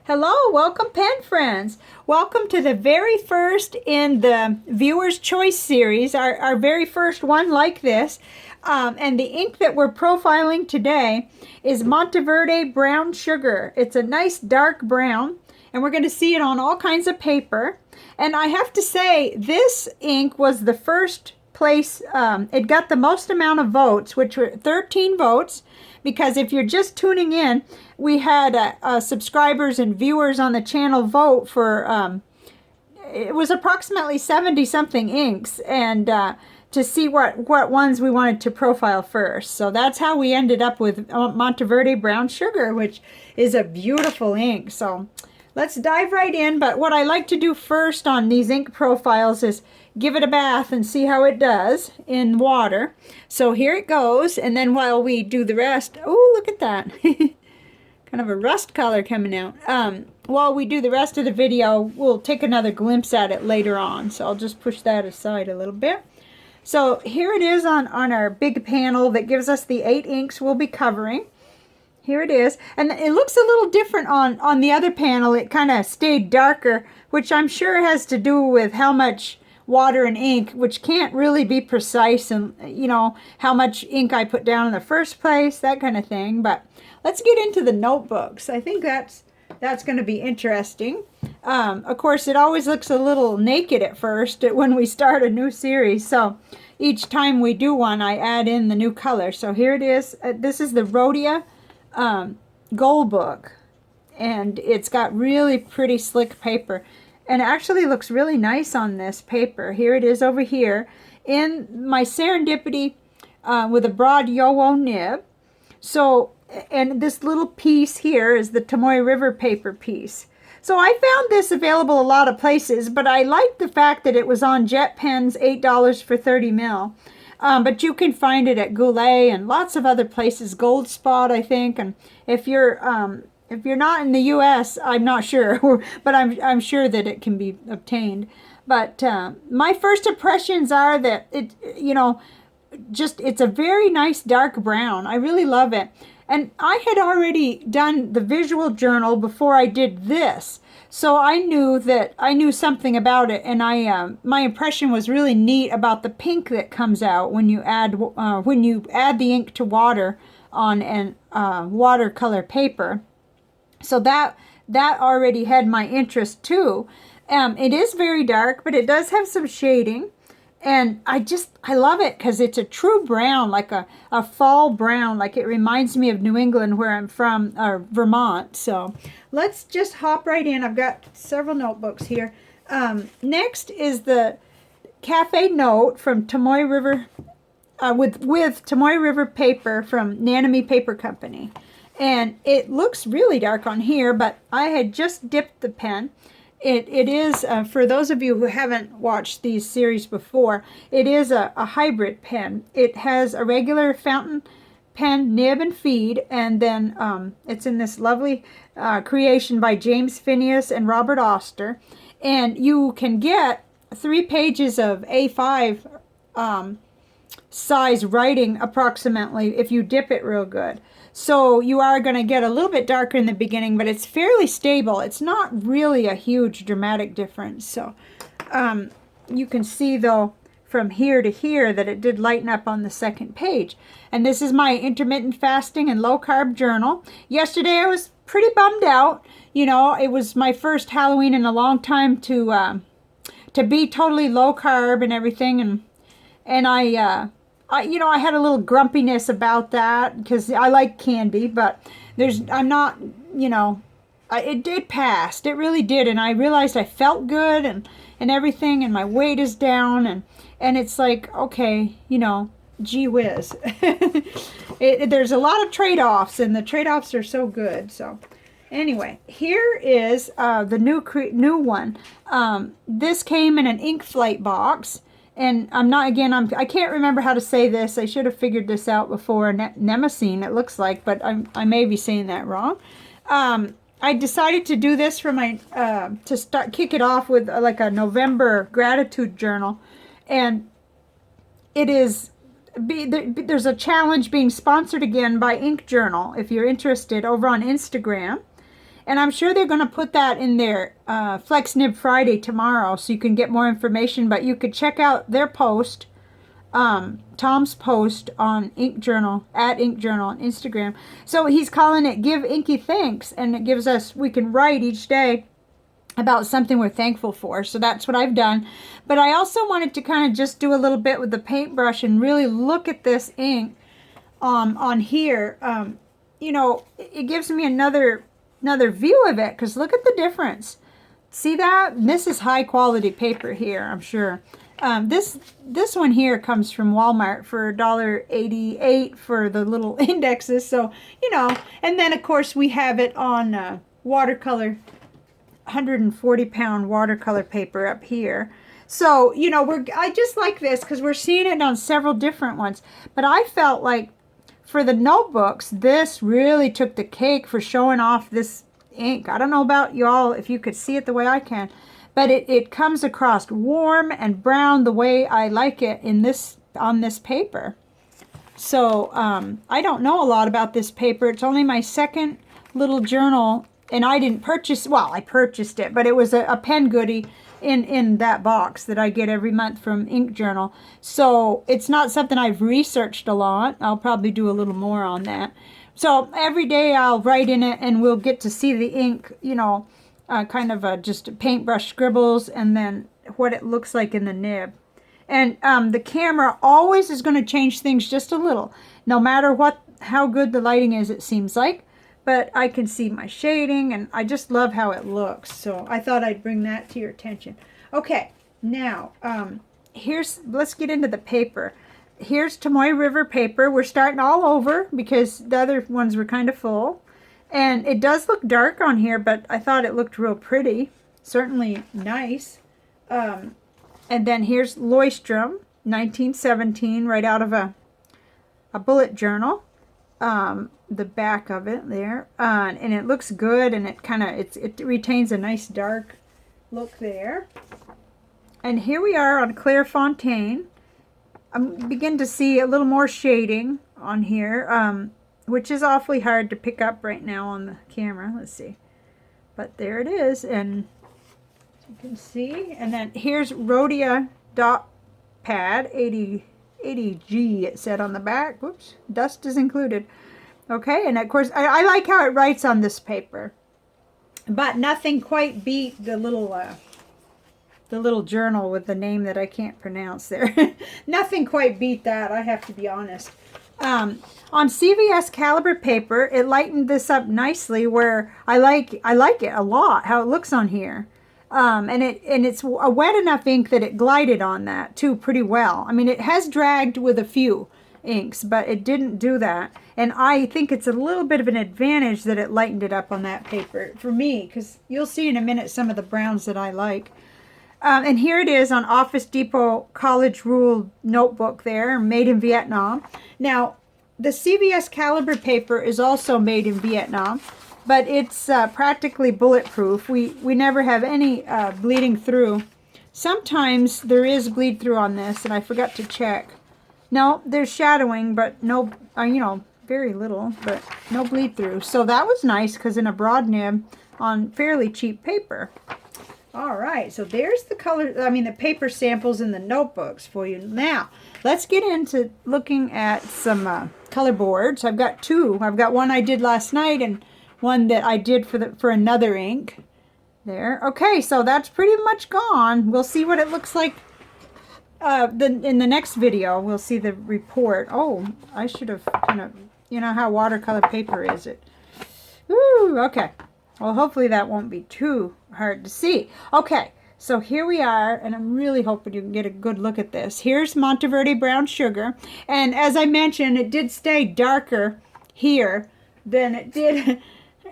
Hello, welcome pen friends. Welcome to the very first in the Viewer's Choice series, our very first one like this. And the ink that we're profiling today is Monteverde Brown Sugar. It's a nice dark brown, and we're going to see it on all kinds of paper. And I have to say, this ink was the first place, it got the most amount of votes, which were 13 votes. Because if you're just tuning in, we had subscribers and viewers on the channel vote for, it was approximately 70-something inks, and to see what ones we wanted to profile first. So that's how we ended up with Monteverde Brown Sugar, which is a beautiful ink. So let's dive right in. But what I like to do first on these ink profiles is give it a bath and see how it does in water. So here it goes, and then while we do the rest, oh, look at that. Kind of a rust color coming out. While we do the rest of the video, we'll take another glimpse at it later on. So I'll just push that aside a little bit. So here it is on our big panel that gives us the 8 inks we'll be covering. Here it is, and it looks a little different on the other panel. It kind of stayed darker, which I'm sure has to do with how much water and ink, which can't really be precise, and you know how much ink I put down in the first place, that kind of thing. But let's get into the notebooks. I think that's going to be interesting. Of course, it always looks a little naked at first when we start a new series, so each time we do one I add in the new color. So here it is. This is the Rodya Gold book, and it's got really pretty slick paper. And it actually looks really nice on this paper. Here it is over here in my Serendipity with a broad yo-yo nib. So, and this little piece here is the Tomoya River paper piece. So I found this available a lot of places, but I liked the fact that it was on Jet Pens, $8 for 30 mil. But you can find it at Goulet and lots of other places, Gold Spot, I think. And if you're not in the U.S., I'm not sure, but I'm sure that it can be obtained. But my first impressions are that it's a very nice dark brown. I really love it. And I had already done the visual journal before I did this, so I knew something about it, and my impression was really neat about the pink that comes out when you add the ink to water on an watercolor paper. So that already had my interest too. It is very dark, but it does have some shading. And I love it because it's a true brown, like a fall brown, like it reminds me of New England where I'm from, or Vermont. So let's just hop right in. I've got several notebooks here. Next is the Cafe Note from Tomoya River, with Tomoya River paper from Nanami Paper Company. And it looks really dark on here, but I had just dipped the pen. It is, for those of you who haven't watched these series before, it is a hybrid pen. It has a regular fountain pen nib and feed, and then it's in this lovely creation by James Phineas and Robert Oster. And you can get 3 pages of A5 size writing approximately if you dip it real good. So you are going to get a little bit darker in the beginning, but it's fairly stable. It's not really a huge dramatic difference. So you can see though from here to here that it did lighten up on the second page. And this is my intermittent fasting and low carb journal. Yesterday I was pretty bummed out. You know, it was my first Halloween in a long time to be totally low carb and everything, and I had a little grumpiness about that because I like candy, but I'm not, it did pass. It really did. And I realized I felt good and everything, and my weight is down, and it's like, okay, gee whiz. There's a lot of trade-offs, and the trade-offs are so good. So anyway, here is the new one. This came in an ink flight box. And I can't remember how to say this. I should have figured this out before. Nemesine, it looks like, but I may be saying that wrong. I decided to do this for my, kick it off with like a November gratitude journal. And it is, there's a challenge being sponsored again by Ink Journal, if you're interested, over on Instagram. And I'm sure they're going to put that in their Flex Nib Friday tomorrow, so you can get more information. But you could check out their post, Tom's post on Ink Journal, at Ink Journal on Instagram. So he's calling it Give Inky Thanks, and it gives us, we can write each day about something we're thankful for. So that's what I've done. But I also wanted to kind of just do a little bit with the paintbrush and really look at this ink on here. You know, it gives me another view of it, because look at the difference. See that? This is high quality paper here, I'm sure. This one here comes from Walmart for $1.88 for the little indexes. So, you know, and then of course we have it on watercolor, 140-pound watercolor paper up here. So, you know, I just like this because we're seeing it on several different ones. But I felt like for the notebooks, this really took the cake for showing off this ink. I don't know about y'all if you could see it the way I can, but it comes across warm and brown the way I like it in this, on this paper. So I don't know a lot about this paper. It's only my second little journal, and I didn't purchase, well, I purchased it, but it was a pen goodie in that box that I get every month from Ink Journal. So it's not something I've researched a lot. I'll probably do a little more on that. So every day I'll write in it, and we'll get to see the ink, you know, kind of just paintbrush scribbles, and then what it looks like in the nib. And the camera always is going to change things just a little, no matter how good the lighting is, it seems like. But I can see my shading, and I just love how it looks. So I thought I'd bring that to your attention. Okay, now let's get into the paper. Here's Tomoya River paper. We're starting all over because the other ones were kind of full. And it does look dark on here, but I thought it looked real pretty. Certainly nice. And then here's Loistrom, 1917, right out of a bullet journal. The back of it there, and it looks good, and it kind of it retains a nice dark look there. And here we are on Clairefontaine. I begin to see a little more shading on here, which is awfully hard to pick up right now on the camera. Let's see, but there it is, and you can see. And then here's Rodya dot pad 80G, it said on the back. Whoops, dust is included. Okay, and of course, I like how it writes on this paper, but nothing quite beat the little journal with the name that I can't pronounce there. Nothing quite beat that, I have to be honest. On CVS caliber paper, it lightened this up nicely, where I like it a lot, how it looks on here. And it's a wet enough ink that it glided on that too pretty well. I mean, it has dragged with a few inks, but it didn't do that. And I think it's a little bit of an advantage that it lightened it up on that paper for me, because you'll see in a minute some of the browns that I like. And here it is on Office Depot College Rule notebook there, made in Vietnam. Now, the CVS caliber paper is also made in Vietnam, but it's practically bulletproof. We never have any bleeding through. Sometimes there is bleed through on this, and I forgot to check. No, there's shadowing, but no, you know, very little, but no bleed through. So that was nice, because in a broad nib on fairly cheap paper. All right, so there's the color, the paper samples in the notebooks for you. Now, let's get into looking at some color boards. I've got two. I've got one I did last night and one that I did for another ink. There. Okay, so that's pretty much gone. We'll see what it looks like in the next video. We'll see the report. Oh, I should have kind of, you know how watercolor paper is. Ooh, okay. Well, hopefully that won't be too hard to see. Okay, so here we are, and I'm really hoping you can get a good look at this. Here's Monteverde Brown Sugar, and as I mentioned, it did stay darker here than it did,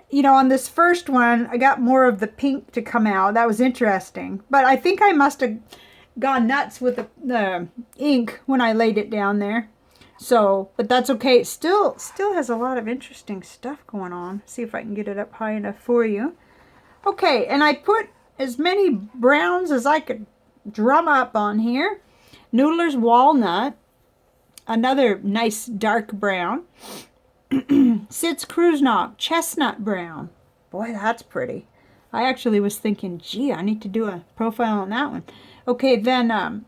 you know, on this first one. I got more of the pink to come out. That was interesting, but I think I must have gone nuts with the ink when I laid it down there. So, but that's okay. It still has a lot of interesting stuff going on. See if I can get it up high enough for you. Okay, and I put as many browns as I could drum up on here. Noodler's Walnut, another nice dark brown. Sid's Krusnock, Chestnut Brown. Boy, that's pretty. I actually was thinking, gee, I need to do a profile on that one. Okay, then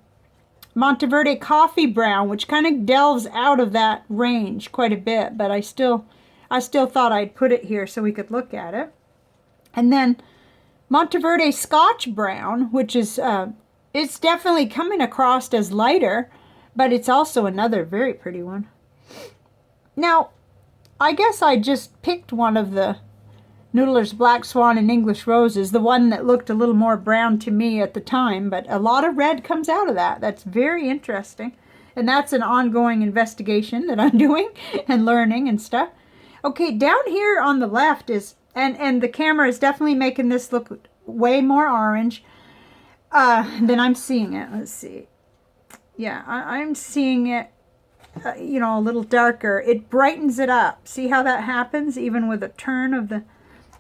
Monteverde Coffee Brown, which kind of delves out of that range quite a bit, but I still thought I'd put it here so we could look at it. And then Monteverde Scotch Brown, which is, it's definitely coming across as lighter, but it's also another very pretty one. Now, I guess I just picked one of the Noodler's Black Swan and English Roses, the one that looked a little more brown to me at the time, but a lot of red comes out of that. That's very interesting. And that's an ongoing investigation that I'm doing and learning and stuff. Okay, down here on the left is, and the camera is definitely making this look way more orange than I'm seeing it. Let's see. Yeah, I'm seeing it, you know, a little darker. It brightens it up. See how that happens even with a turn of the...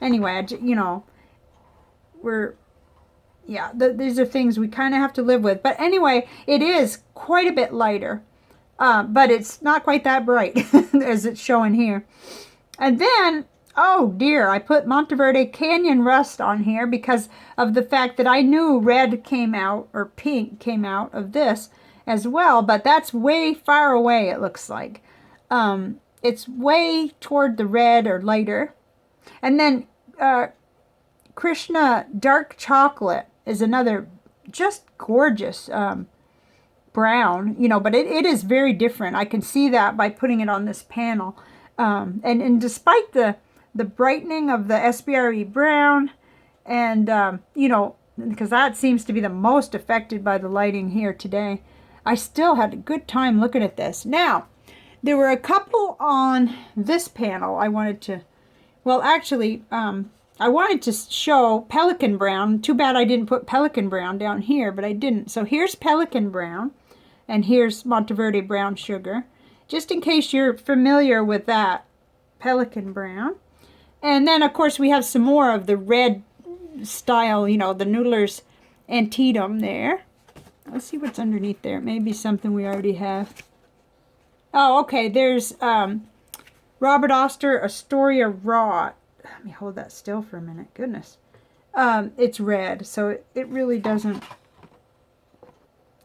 Anyway, you know, these are things we kind of have to live with. But anyway, it is quite a bit lighter, but it's not quite that bright as it's showing here. And then, oh dear, I put Monteverde Canyon Rust on here because of the fact that I knew red came out, or pink came out of this as well, but that's way far away, it looks like. It's way toward the red or lighter. And then Krishna Dark Chocolate is another just gorgeous brown, you know, but it is very different. I can see that by putting it on this panel. And despite the brightening of the SBRE brown and, you know, because that seems to be the most affected by the lighting here today, I still had a good time looking at this. Now, there were a couple on this panel I wanted to... Well, actually, I wanted to show Pelican Brown. Too bad I didn't put Pelican Brown down here, but I didn't. So here's Pelican Brown, and here's Monteverde Brown Sugar, just in case you're familiar with that Pelican Brown. And then, of course, we have some more of the red style, you know, the Noodler's Antietam there. Let's see what's underneath there. Maybe something we already have. Oh, okay, there's... Robert Oster Astoria Raw. Let me hold that still for a minute. Goodness. It's red, so it really doesn't...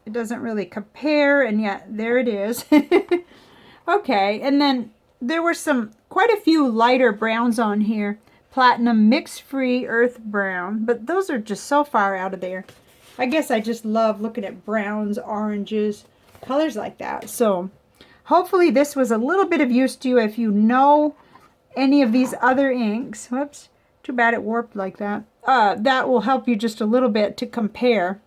It doesn't really compare, and yet there it is. Okay, and then there were quite a few lighter browns on here. Platinum Mix-Free Earth Brown, but those are just so far out of there. I guess I just love looking at browns, oranges, colors like that. So... hopefully this was a little bit of use to you if you know any of these other inks. Whoops, too bad it warped like that. That will help you just a little bit to compare.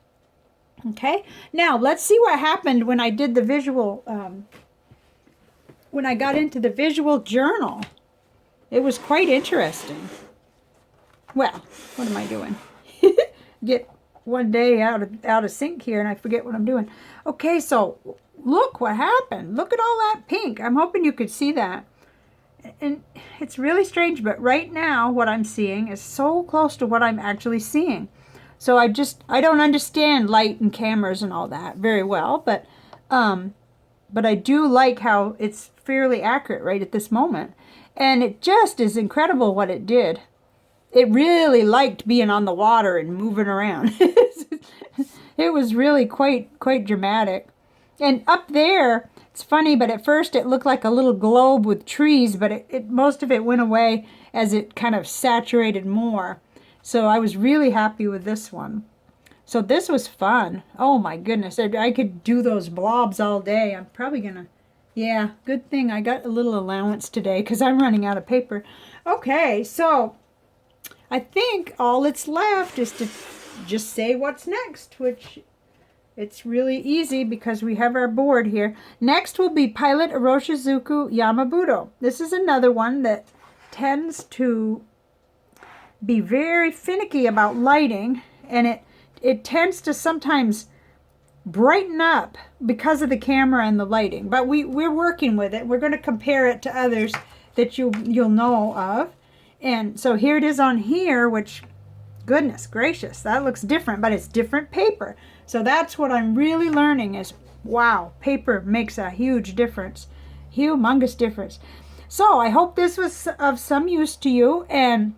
Okay, now let's see what happened when I did the visual, when I got into the visual journal. It was quite interesting. Well, what am I doing? Get one day out of sync here and I forget what I'm doing. Okay, so... look what happened. Look at all that pink. I'm hoping you could see that. And it's really strange, but right now what I'm seeing is so close to what I'm actually seeing. So I don't understand light and cameras and all that very well, but I do like how it's fairly accurate right at this moment. And it just is incredible what it did. It really liked being on the water and moving around. It was really quite dramatic. And up there, it's funny, but at first it looked like a little globe with trees, but most of it went away as it kind of saturated more. So I was really happy with this one. So this was fun. Oh my goodness, I could do those blobs all day. I'm probably gonna, yeah, good thing I got a little allowance today because I'm running out of paper. Okay, so I think all that's left is to just say what's next, which it's really easy because we have our board here. Next will be Pilot Oroshizuku Yamabudo. This is another one that tends to be very finicky about lighting, and it tends to sometimes brighten up because of the camera and the lighting. But we're working with it. We're going to compare it to others that you'll know of. And so here it is on here, which, goodness gracious, that looks different, but it's different paper. So that's what I'm really learning is, wow, paper makes a huge difference. Humongous difference. So I hope this was of some use to you. And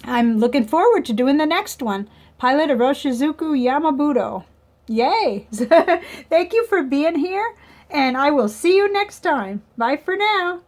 I'm looking forward to doing the next one. Pilot of Roshizuku Yamabudo. Yay! Thank you for being here, and I will see you next time. Bye for now.